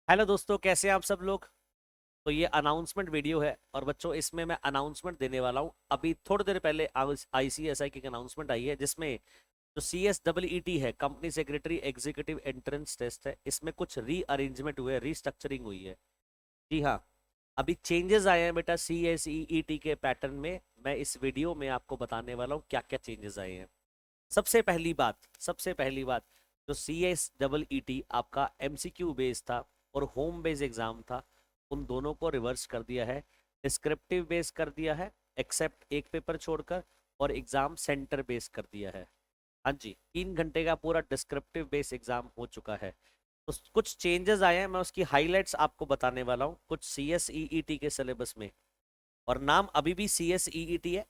Hello दोस्तों, कैसे हैं आप सब लोग। तो ये अनाउंसमेंट वीडियो है और बच्चों इसमें मैं अनाउंसमेंट देने वाला हूँ। अभी थोड़ी देर पहले आईसीएसआई की अनाउंसमेंट आई है जिसमें जो CSEET है, company secretary executive entrance test है, इसमें कुछ रीअरेंजमेंट हुए, रीस्ट्रक्चरिंग हुई है। जी हाँ, अभी चेंजेस आए हैं बेटा CSEET के पैटर्न में। मैं इस वीडियो में आपको बताने वाला हूँ क्या क्या चेंजेस आए हैं। सबसे पहली बात, जो CSEET आपका MCQ बेस था और होम बेस एग्जाम था, उन दोनों को रिवर्स कर दिया है, डिस्क्रिप्टिव बेस कर दिया है, एक्सेप्ट एक पेपर छोड़कर, और एग्जाम सेंटर बेस कर दिया है। हाँ जी, 3 घंटे का पूरा डिस्क्रिप्टिव बेस एग्जाम हो चुका है। तो कुछ चेंजेस आए हैं, मैं उसकी हाइलाइट्स आपको बताने वाला हूँ कुछ CSEET के सिलेबस में। और नाम अभी भी CSEET है,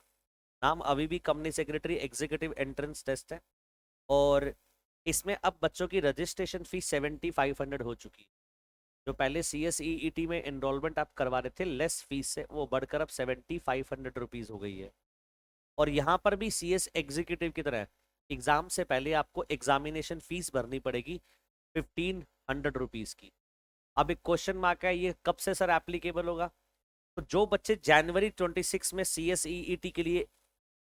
नाम अभी भी company secretary executive entrance test है। और इसमें अब बच्चों की रजिस्ट्रेशन फीस 7500 हो चुकी है। जो पहले CSEET में एनरोलमेंट आप करवा रहे थे लेस फीस से, वो बढ़कर अब 7500 रुपीज़ हो गई है। और यहाँ पर भी CS एग्जीक्यूटिव की तरह एग्जाम से पहले आपको एग्जामिनेशन फीस भरनी पड़ेगी 1500 रुपीज़ की। अब एक क्वेश्चन मार्क है, ये कब से सर एप्लीकेबल होगा। तो जो बच्चे जनवरी 26 में CSEET के लिए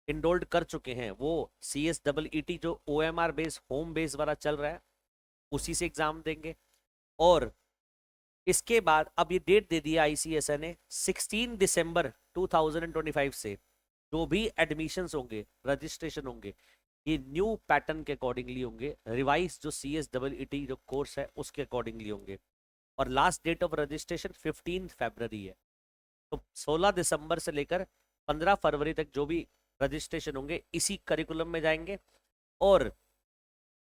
इनरोल्ड कर चुके हैं, वो CSEET जो OMR बेस होम बेस वाला चल रहा है उसी से एग्जाम देंगे। और इसके बाद अब ये डेट दे दिया ICSI ने 16 दिसंबर 2025 से जो भी एडमिशन्स होंगे, रजिस्ट्रेशन होंगे, ये न्यू पैटर्न के अकॉर्डिंगली होंगे, रिवाइज जो CSEET जो कोर्स है उसके अकॉर्डिंगली होंगे। और लास्ट डेट ऑफ रजिस्ट्रेशन 15 फरवरी है। तो 16 दिसंबर से लेकर 15 फरवरी तक जो भी रजिस्ट्रेशन होंगे इसी करिकुलम में जाएंगे। और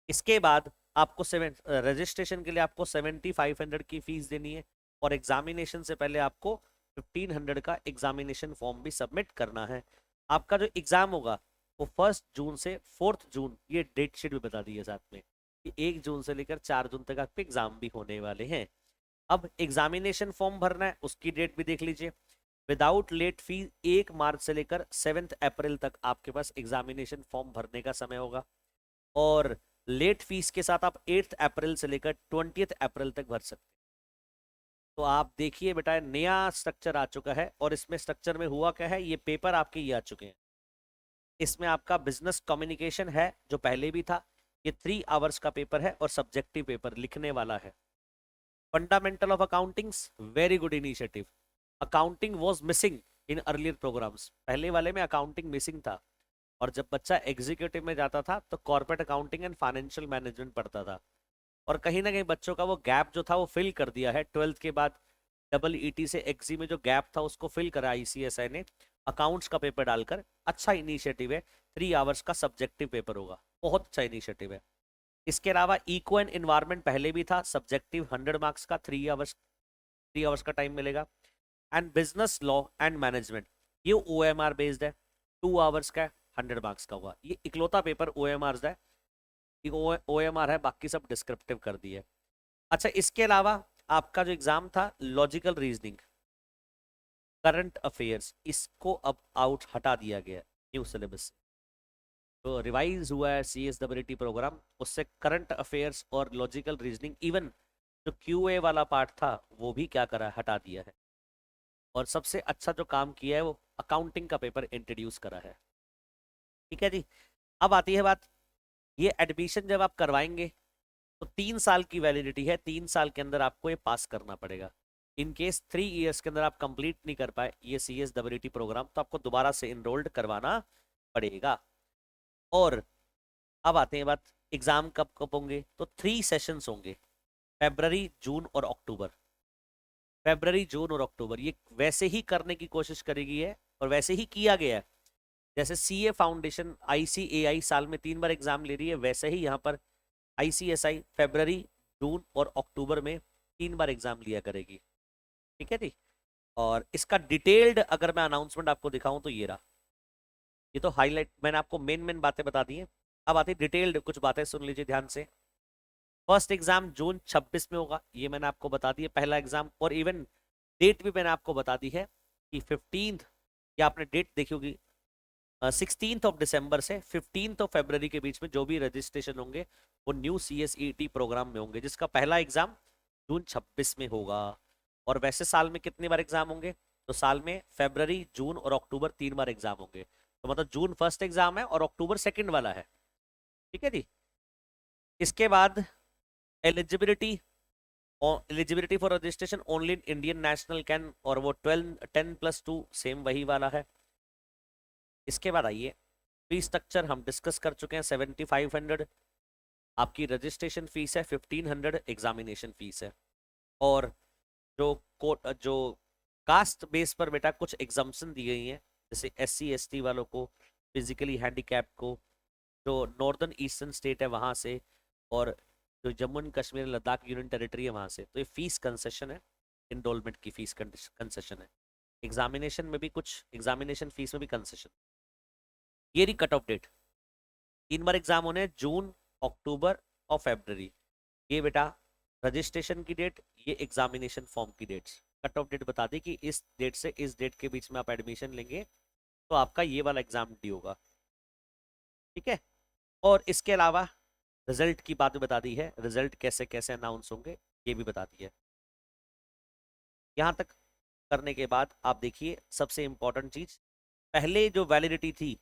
इसके बाद आपको रजिस्ट्रेशन के लिए आपको 7500 की फीस देनी है। और एग्जामिनेशन से पहले आपको 1500 का एग्जामिनेशन फॉर्म भी सबमिट करना है। आपका जो एग्जाम होगा वो 1 जून से 4 जून, ये डेट शीट भी बता दी है साथ में कि 1 जून से लेकर 4 जून तक आपके एग्जाम भी होने वाले हैं। अब एग्जामिनेशन फॉर्म भरना है, उसकी डेट भी देख लीजिए। विदाउट लेट फी 1 मार्च से लेकर 7 अप्रैल तक आपके पास एग्जामिनेशन फॉर्म भरने का समय होगा। और लेट फीस के साथ आप 8 अप्रैल से लेकर 20 अप्रैल तक भर सकते हैं। तो आप देखिए बेटा, नया स्ट्रक्चर आ चुका है। और इसमें स्ट्रक्चर में हुआ क्या है, ये पेपर आपके ये आ चुके हैं। इसमें आपका बिजनेस कम्युनिकेशन है जो पहले भी था, ये 3 आवर्स का पेपर है और सब्जेक्टिव पेपर लिखने वाला है। Fundamental of accountings, very good initiative. Accounting was missing in earlier programmes, पहले वाले में अकाउंटिंग मिसिंग था। और जब बच्चा एग्जीक्यूटिव में जाता था तो corporate accounting and financial management पढ़ता था। और कहीं ना कहीं बच्चों का वो गैप जो था वो फिल कर दिया है 12th के बाद। EET से एक्जी में जो गैप था उसको फिल करा ICSI ने अकाउंट्स का पेपर डालकर। अच्छा इनिशिएटिव है, 3 आवर्स का सब्जेक्टिव पेपर होगा, बहुत अच्छा इनिशिएटिव है। इसके अलावा इको एंड इन्वायरमेंट पहले भी था, सब्जेक्टिव 100 मार्क्स का, 3 आवर्स का टाइम मिलेगा। And business law and management, ये OMR बेस्ड है, 2 आवर्स का है, 100 मार्क्स का हुआ। ये इकलौता पेपर OMR है, OMR है, बाकी सब डिस्क्रिप्टिव कर दिए। अच्छा, इसके अलावा आपका जो एग्जाम था लॉजिकल रीजनिंग, करंट अफेयर्स, इसको अब आउट हटा दिया गया न्यू सिलेबस से। तो रिवाइज हुआ है CSEET प्रोग्राम, उससे करंट अफेयर्स और लॉजिकल रीजनिंग, इवन जो QA वाला पार्ट था वो भी क्या करा, हटा दिया है। और सबसे अच्छा जो काम किया है वो अकाउंटिंग का पेपर इंट्रोड्यूस करा है। ठीक है जी। अब आती है बात, ये एडमिशन जब आप करवाएंगे तो 3 साल की वैलिडिटी है, 3 साल के अंदर आपको ये पास करना पड़ेगा। इन केस 3 इयर्स के अंदर आप कंप्लीट नहीं कर पाए ये CSEET प्रोग्राम, तो आपको दोबारा से इनरोल्ड करवाना पड़ेगा। और अब आते हैं बात, एग्जाम कब कब होंगे। तो 3 सेशंस होंगे, फेब्रवरी, जून और अक्टूबर। फेब्रवरी, जून और अक्टूबर ये वैसे ही करने की कोशिश करेगी है और वैसे ही किया गया है। जैसे CA फाउंडेशन ICAI साल में 3 बार एग्जाम ले रही है, वैसे ही यहाँ पर ICSI फेब्रवरी, जून और अक्टूबर में 3 बार एग्जाम लिया करेगी। ठीक है जी। और इसका डिटेल्ड अगर मैं अनाउंसमेंट आपको दिखाऊं तो ये रहा। ये तो हाईलाइट, मैंने आपको मेन मेन बातें बता दी हैं। अब आती डिटेल्ड कुछ बातें, सुन लीजिए ध्यान से। फर्स्ट एग्जाम जून 26 में होगा, ये मैंने आपको बता दिया पहला एग्जाम। और इवन डेट भी मैंने आपको बता दी है कि 15, या आपने डेट देखी होगी, 16 दिसंबर से 15 फरवरी के बीच में जो भी रजिस्ट्रेशन होंगे वो न्यू CSEET प्रोग्राम में होंगे, जिसका पहला एग्जाम जून 26 में होगा। और वैसे साल में कितनी बार एग्जाम होंगे? तो साल में फरवरी, जून और अक्टूबर 3 बार एग्जाम होंगे। तो मतलब जून फर्स्ट एग्जाम है और अक्टूबर सेकंड वाला है। ठीक है जी। इसके बाद eligibility, eligibility for registration only in Indian national can, और वो 10+2 सेम वही वाला है। इसके बाद आइए, फी स्ट्रक्चर हम डिस्कस कर चुके हैं। 7500 आपकी रजिस्ट्रेशन फीस है, 1500 एग्जामिनेशन फीस है। और जो जो कास्ट बेस पर बेटा कुछ एग्जाम्पशन दी गई हैं, जैसे SC ST वालों को, फिजिकली हैंडीकैप को, जो नॉर्दर्न ईस्टर्न स्टेट है वहाँ से, और जो Jammu and Kashmir Ladakh union territory है वहाँ से, तो ये फीस कंसेशन है, इनरोलमेंट की फीस कंसेशन है। एग्जामिनेशन में भी कुछ, एग्जामिनेशन फीस में भी कंसेशन। ये रही कट ऑफ डेट। 3 बार एग्जाम होने हैं, जून, अक्टूबर और फरवरी। ये बेटा रजिस्ट्रेशन की डेट, ये एग्जामिनेशन फॉर्म की डेट्स। कट ऑफ डेट बता दी कि इस डेट से इस डेट के बीच में आप एडमिशन लेंगे तो आपका ये वाला एग्जाम डी होगा। ठीक है। और इसके अलावा रिजल्ट की बात भी बता दी है, रिजल्ट कैसे कैसे अनाउंस होंगे ये भी बता दी है। यहाँ तक करने के बाद आप देखिए सबसे इंपॉर्टेंट चीज, पहले जो वैलिडिटी थी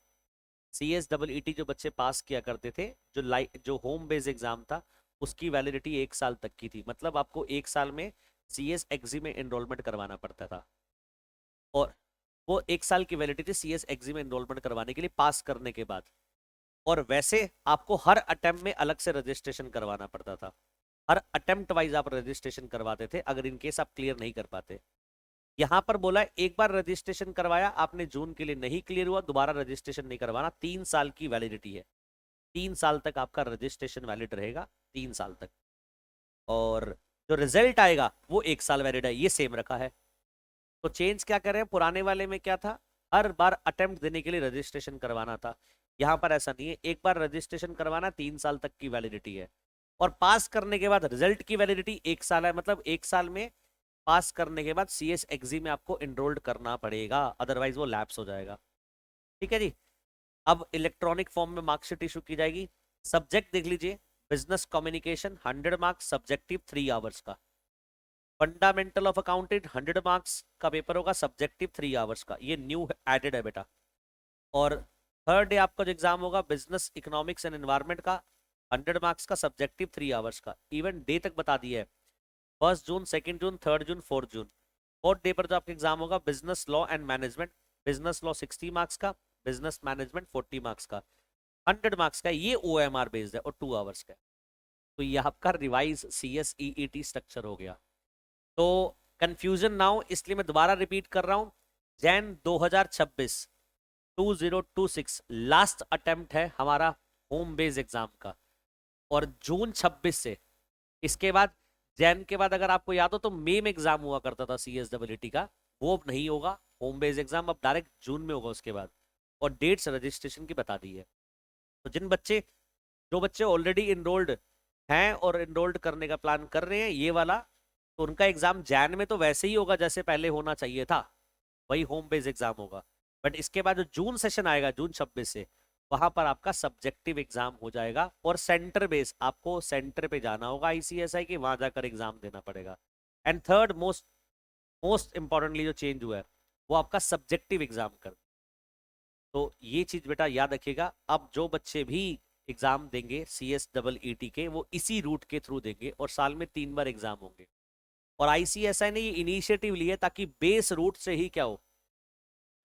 CSEET जो बच्चे पास किया करते थे, जो होम बेस्ड एग्जाम था, उसकी वैलिडिटी 1 साल तक की थी। मतलब आपको 1 साल में CS EXI में एनरोलमेंट करवाना पड़ता था। और वो 1 साल की वैलिडिटी थी CS EXI में एनरोलमेंट करवाने के लिए, पास करने के बाद। और वैसे आपको हर अटेम्प्ट में अलग से रजिस्ट्रेशन करवाना पड़ता था। हर अटेम्प्ट वाइज आप रजिस्ट्रेशन करवाते थे, अगर इनकेस आप क्लियर नहीं कर पाते। यहां पर बोला एक बार रजिस्ट्रेशन करवाया आपने, जून के लिए नहीं क्लियर हुआ, दोबारा रजिस्ट्रेशन नहीं करवाना। 3 साल की वैलिडिटी है, 3 साल तक आपका रजिस्ट्रेशन वैलिड रहेगा, 3 साल तक। और जो रिजल्ट आएगा वो 1 साल वैलिड है, ये सेम रखा है। तो चेंज क्या कर रहे हैं, पुराने वाले में क्या था, हर बार अटेम्प्ट देने के लिए रजिस्ट्रेशन करवाना था। यहां पर ऐसा नहीं है, एक बार रजिस्ट्रेशन करवाना, 3 साल तक की वैलिडिटी है। और पास करने के बाद रिजल्ट की वैलिडिटी 1 साल है, मतलब 1 साल में पास करने के बाद CS EXI में आपको एनरोल्ड करना पड़ेगा, अदरवाइज वो लैप्स हो जाएगा। ठीक है जी। अब इलेक्ट्रॉनिक फॉर्म में मार्कशीट इशू की जाएगी। सब्जेक्ट देख लीजिए, business communication 100 marks, subjective 3 hours का। फंडामेंटल ऑफ अकाउंटिंग 100 मार्क्स का पेपर होगा, सब्जेक्टिव 3 आवर्स का। ये न्यू एडेड है बेटा। और थर्ड डे आपका जो एग्जाम होगा, बिजनेस इकोनॉमिक्स एंड एनवायरमेंट का, 100 मार्क्स का, सब्जेक्टिव 3 आवर्स का। इवन डे तक बता दिया है, 1 जून, 2 जून, 3 जून, 4 जून। फोर्थ डे पर जो आपका एग्जाम होगा, business law and management, business law 60 marks का, बिजनेस मैनेजमेंट 40 मार्क्स का। 100 मार्क्स का, ये OMR बेस्ड है और 2 आवर्स का। तो ये आपका रिवाइज CSEET स्ट्रक्चर हो गया। तो कंफ्यूजन ना हो इसलिए मैं दोबारा रिपीट कर रहा हूं, जैन 2026 2026 लास्ट अटेम्प्ट है हमारा होम बेस्ड एग्जाम का। और जून 26 से, इसके बाद जैन के बाद अगर आपको याद हो तो मई में एग्जाम हुआ करता था CSEET का, वो अब नहीं होगा। होम बेस्ड एग्जाम अब डायरेक्ट जून में होगा उसके बाद। और डेट्स रजिस्ट्रेशन की बता दी है। तो जो बच्चे ऑलरेडी इनरोल्ड हैं और इनरोल्ड करने का प्लान कर रहे हैं ये वाला, तो उनका एग्जाम जैन में तो वैसे ही होगा जैसे पहले होना चाहिए था, वही होम बेस्ड एग्जाम होगा। बट इसके बाद जो जून सेशन आएगा जून 26 से, वहां पर आपका सब्जेक्टिव एग्जाम हो जाएगा। और सेंटर बेस, आपको सेंटर पे जाना होगा ICSI के, वहां जाकर एग्जाम देना पड़ेगा। And third most most importantly जो चेंज हुआ है, वो आपका सब्जेक्टिव एग्जाम कर। तो ये चीज बेटा याद रखिएगा, अब जो बच्चे भी एग्जाम देंगे CSEET के, वो इसी रूट के थ्रू देंगे, और साल में 3 बार एग्जाम होंगे। और ICSI ने ये इनिशिएटिव लिया ताकि बेस रूट से ही क्या हो,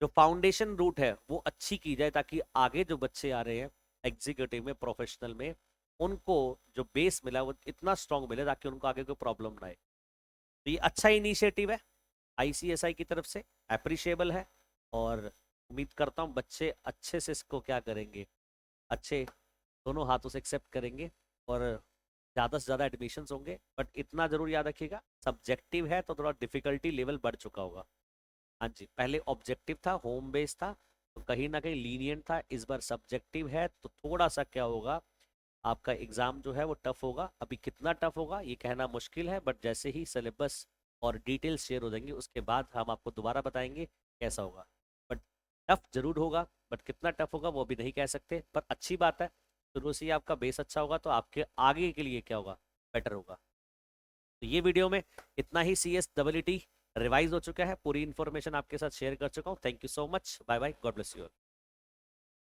जो फाउंडेशन रूट है वो अच्छी की जाए, ताकि आगे जो बच्चे आ रहे हैं एग्जीक्यूटिव में, प्रोफेशनल में, उनको जो बेस मिला वो इतना स्ट्रांग मिले ताकि उनको आगे कोई प्रॉब्लम ना आए। तो ये अच्छा इनिशिएटिव है ICSI की तरफ से, अप्रिशिएबल है। और उम्मीद करता हूँ बच्चे अच्छे से इसको क्या करेंगे, अच्छे दोनों हाथों से एक्सेप्ट करेंगे, और ज़्यादा से ज़्यादा एडमिशन्स होंगे। बट इतना जरूर याद रखिएगा, सब्जेक्टिव है तो थोड़ा डिफिकल्टी लेवल बढ़ चुका होगा। हाँ जी, पहले ऑब्जेक्टिव था, होम बेस्ड था, तो कहीं ना कहीं लीनियंट था। इस बार सब्जेक्टिव है तो थोड़ा सा क्या होगा, आपका एग्जाम जो है वो टफ होगा। अभी कितना टफ होगा ये कहना मुश्किल है, बट जैसे ही सिलेबस और डिटेल्स शेयर हो जाएंगे उसके बाद हम आपको दोबारा बताएंगे कैसा होगा। बट टफ जरूर होगा, बट कितना टफ होगा वो भी नहीं कह सकते। पर अच्छी बात है, शुरू से ही आपका बेस अच्छा होगा तो आपके आगे के लिए क्या होगा, बेटर होगा। तो ये वीडियो में इतना ही। CS EET रिवाइज हो चुका है, पूरी इन्फॉर्मेशन आपके साथ शेयर कर चुका हूँ। Thank you so much, bye bye, God bless you.